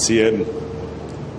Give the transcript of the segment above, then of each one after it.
CM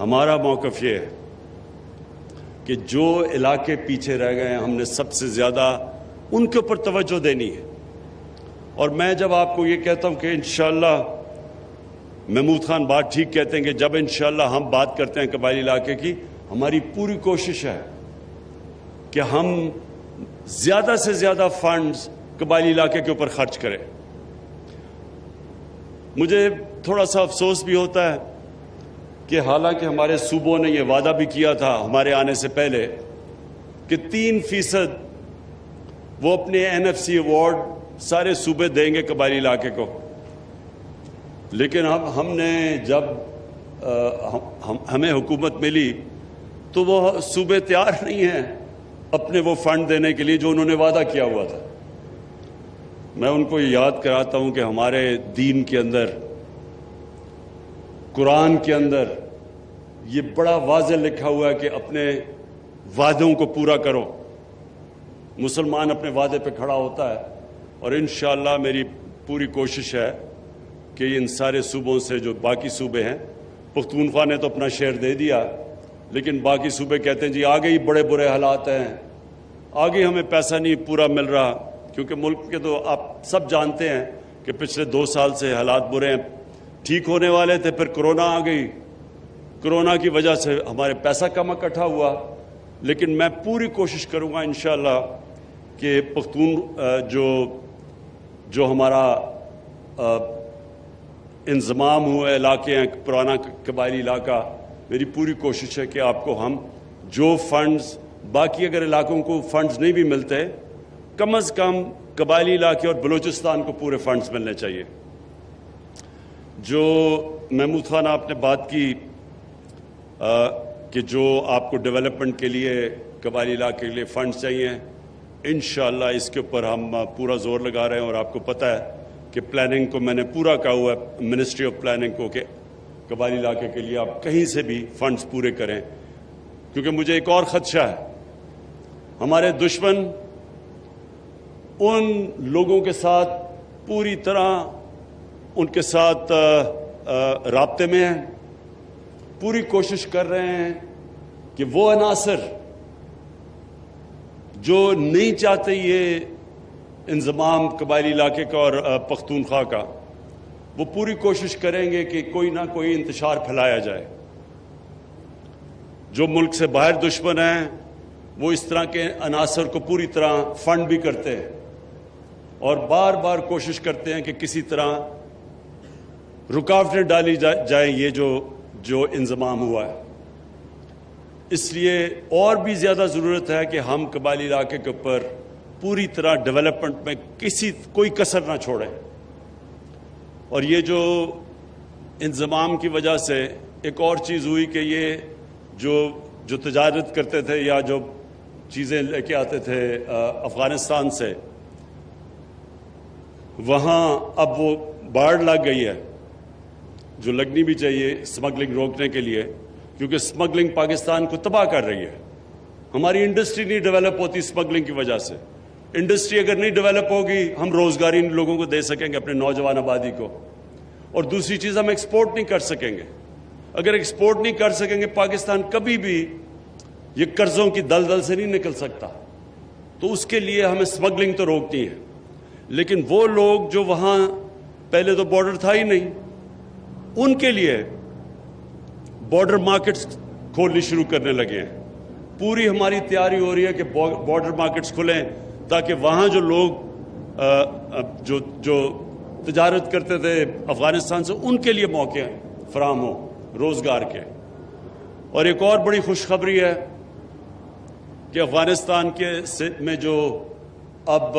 ہمارا موقف یہ ہے کہ جو علاقے پیچھے رہ گئے ہیں ہم نے سب سے زیادہ ان کے اوپر توجہ دینی ہے. اور میں جب آپ کو یہ کہتا ہوں کہ انشاءاللہ محمود خان بات ٹھیک کہتے ہیں کہ جب انشاءاللہ ہم بات کرتے ہیں قبائلی علاقے کی، ہماری پوری کوشش ہے کہ ہم زیادہ سے زیادہ فنڈز قبائلی علاقے کے اوپر خرچ کریں. مجھے تھوڑا سا افسوس بھی ہوتا ہے کہ حالانکہ ہمارے صوبوں نے یہ وعدہ بھی کیا تھا ہمارے آنے سے پہلے کہ 3% وہ اپنے NFC ایوارڈ سارے صوبے دیں گے قبائلی علاقے کو، لیکن ہم نے جب ہمیں حکومت ملی تو وہ صوبے تیار نہیں ہیں اپنے وہ فنڈ دینے کے لیے جو انہوں نے وعدہ کیا ہوا تھا. میں ان کو یاد کراتا ہوں کہ ہمارے دین کے اندر، قرآن کے اندر یہ بڑا واضح لکھا ہوا ہے کہ اپنے وعدوں کو پورا کرو. مسلمان اپنے وعدے پہ کھڑا ہوتا ہے، اور انشاءاللہ میری پوری کوشش ہے کہ ان سارے صوبوں سے جو باقی صوبے ہیں، پختونخوا نے تو اپنا شیئر دے دیا، لیکن باقی صوبے کہتے ہیں جی آگے ہی بڑے برے حالات ہیں، آگے ہمیں پیسہ نہیں پورا مل رہا. کیونکہ ملک کے تو آپ سب جانتے ہیں کہ پچھلے 2 سال سے حالات برے ہیں. ٹھیک ہونے والے تھے، پھر کرونا آ گئی، کرونا کی وجہ سے ہمارے پیسہ کم اکٹھا ہوا. لیکن میں پوری کوشش کروں گا انشاءاللہ کہ پختون جو ہمارا انضمام ہوئے علاقے ہیں، پرانا قبائلی علاقہ، میری پوری کوشش ہے کہ آپ کو ہم جو فنڈز، باقی اگر علاقوں کو فنڈز نہیں بھی ملتے، کم از کم قبائلی علاقے اور بلوچستان کو پورے فنڈز ملنے چاہیے. جو محمود خان آپ نے بات کی کہ جو آپ کو ڈیولپمنٹ کے لیے قبائلی علاقے کے لیے فنڈز چاہیے، انشاءاللہ اس کے اوپر ہم پورا زور لگا رہے ہیں. اور آپ کو پتہ ہے کہ پلاننگ کو میں نے پورا کہا ہوا ہے منسٹری آف پلاننگ کو کہ قبائلی علاقے کے لیے آپ کہیں سے بھی فنڈز پورے کریں. کیونکہ مجھے ایک اور خدشہ ہے، ہمارے دشمن ان لوگوں کے ساتھ پوری طرح ان کے ساتھ رابطے میں ہیں، پوری کوشش کر رہے ہیں کہ وہ عناصر جو نہیں چاہتے یہ انضمام قبائلی علاقے کا اور پختونخوا کا، وہ پوری کوشش کریں گے کہ کوئی نہ کوئی انتشار پھیلایا جائے. جو ملک سے باہر دشمن ہیں وہ اس طرح کے عناصر کو پوری طرح فنڈ بھی کرتے ہیں اور بار بار کوشش کرتے ہیں کہ کسی طرح رکاوٹیں ڈالی جائیں یہ جو انضمام ہوا ہے. اس لیے اور بھی زیادہ ضرورت ہے کہ ہم قبائلی علاقے کے اوپر پوری طرح ڈیولپمنٹ میں کوئی کسر نہ چھوڑیں. اور یہ جو انضمام کی وجہ سے ایک اور چیز ہوئی کہ یہ جو تجارت کرتے تھے یا جو چیزیں لے کے آتے تھے افغانستان سے، وہاں اب وہ باڑ لگ گئی ہے جو لگنی بھی چاہیے اسمگلنگ روکنے کے لیے، کیونکہ اسمگلنگ پاکستان کو تباہ کر رہی ہے. ہماری انڈسٹری نہیں ڈیولپ ہوتی اسمگلنگ کی وجہ سے. انڈسٹری اگر نہیں ڈیولپ ہوگی ہم روزگاری ان لوگوں کو دے سکیں گے، اپنے نوجوان آبادی کو. اور دوسری چیز، ہم ایکسپورٹ نہیں کر سکیں گے. اگر ایکسپورٹ نہیں کر سکیں گے پاکستان کبھی بھی یہ قرضوں کی دلدل سے نہیں نکل سکتا. تو اس کے لیے ہمیں اسمگلنگ تو روکتی ہے. لیکن وہ لوگ جو وہاں پہلے تو بارڈر تھا ہی نہیں، ان کے لیے بارڈر مارکیٹس کھولنی شروع کرنے لگے ہیں. پوری ہماری تیاری ہو رہی ہے کہ بارڈر مارکیٹس کھلیں تاکہ وہاں جو لوگ جو تجارت کرتے تھے افغانستان سے ان کے لیے موقع فراہم ہو روزگار کے. اور ایک اور بڑی خوشخبری ہے کہ افغانستان میں جو اب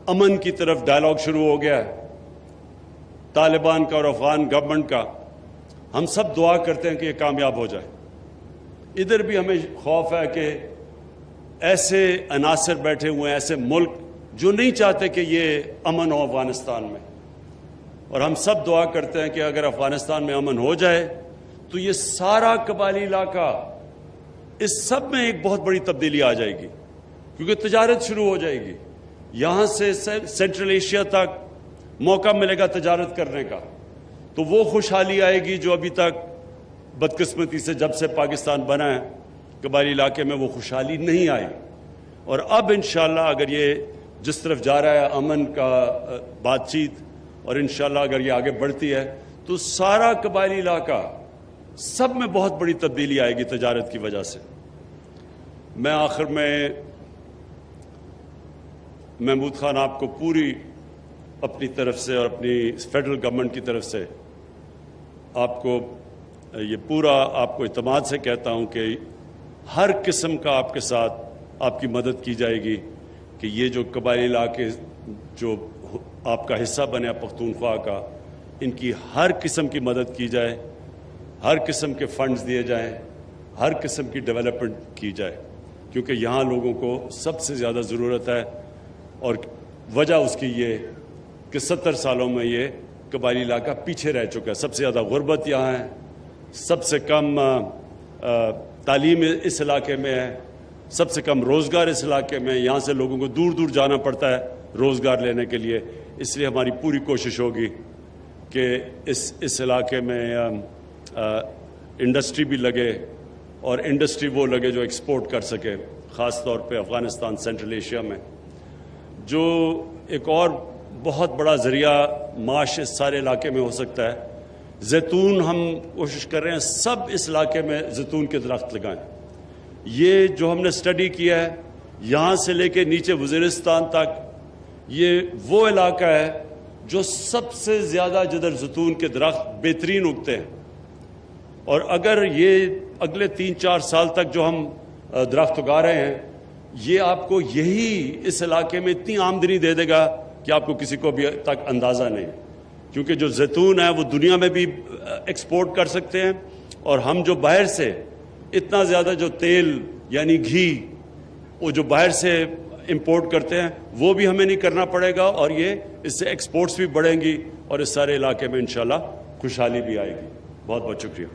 امن کی طرف ڈائلاگ شروع ہو گیا ہے طالبان کا اور افغان گورنمنٹ کا. ہم سب دعا کرتے ہیں کہ یہ کامیاب ہو جائے. ادھر بھی ہمیں خوف ہے کہ ایسے عناصر بیٹھے ہوئے ہیں، ایسے ملک جو نہیں چاہتے کہ یہ امن ہو افغانستان میں. اور ہم سب دعا کرتے ہیں کہ اگر افغانستان میں امن ہو جائے تو یہ سارا قبائلی علاقہ، اس سب میں ایک بہت بڑی تبدیلی آ جائے گی، کیونکہ تجارت شروع ہو جائے گی. یہاں سے سینٹرل ایشیا تک موقع ملے گا تجارت کرنے کا. تو وہ خوشحالی آئے گی جو ابھی تک بدقسمتی سے جب سے پاکستان بنا ہے قبائلی علاقے میں وہ خوشحالی نہیں آئی، اور اب انشاءاللہ اگر یہ جس طرف جا رہا ہے امن کا بات چیت، اور انشاءاللہ اگر یہ آگے بڑھتی ہے تو سارا قبائلی علاقہ سب میں بہت بڑی تبدیلی آئے گی تجارت کی وجہ سے۔ میں آخر میں محمود خان آپ کو پوری اپنی طرف سے اور اپنی فیڈرل گورنمنٹ کی طرف سے آپ کو یہ پورا آپ کو اعتماد سے کہتا ہوں کہ ہر قسم کا آپ کے ساتھ آپ کی مدد کی جائے گی کہ یہ جو قبائلی علاقے جو آپ کا حصہ بنے پختونخوا کا، ان کی ہر قسم کی مدد کی جائے، ہر قسم کے فنڈز دیے جائیں، ہر قسم کی ڈیولپمنٹ کی جائے، کیونکہ یہاں لوگوں کو سب سے زیادہ ضرورت ہے، اور وجہ اس کی یہ کہ 70 سالوں میں یہ قبائلی علاقہ پیچھے رہ چکا ہے۔ سب سے زیادہ غربت یہاں ہے، سب سے کم تعلیم اس علاقے میں ہے، سب سے کم روزگار اس علاقے میں ہے۔ یہاں سے لوگوں کو دور دور جانا پڑتا ہے روزگار لینے کے لیے۔ اس لیے ہماری پوری کوشش ہوگی کہ اس علاقے میں انڈسٹری بھی لگے، اور انڈسٹری وہ لگے جو ایکسپورٹ کر سکے، خاص طور پہ افغانستان، سینٹرل ایشیا میں۔ جو ایک اور بہت بڑا ذریعہ معاش اس سارے علاقے میں ہو سکتا ہے، زیتون، ہم کوشش کر رہے ہیں سب اس علاقے میں زیتون کے درخت لگائیں۔ یہ جو ہم نے سٹڈی کیا ہے، یہاں سے لے کے نیچے وزیرستان تک، یہ وہ علاقہ ہے جو سب سے زیادہ جدھر زیتون کے درخت بہترین اگتے ہیں، اور اگر یہ اگلے 3-4 سال تک جو ہم درخت اگا رہے ہیں، یہ آپ کو یہی اس علاقے میں اتنی آمدنی دے دے گا کہ آپ کو کسی کو ابھی تک اندازہ نہیں، کیونکہ جو زیتون ہے وہ دنیا میں بھی ایکسپورٹ کر سکتے ہیں، اور ہم جو باہر سے اتنا زیادہ جو تیل یعنی گھی وہ جو باہر سے امپورٹ کرتے ہیں وہ بھی ہمیں نہیں کرنا پڑے گا، اور یہ اس سے ایکسپورٹس بھی بڑھیں گی، اور اس سارے علاقے میں انشاءاللہ خوشحالی بھی آئے گی۔ بہت بہت شکریہ۔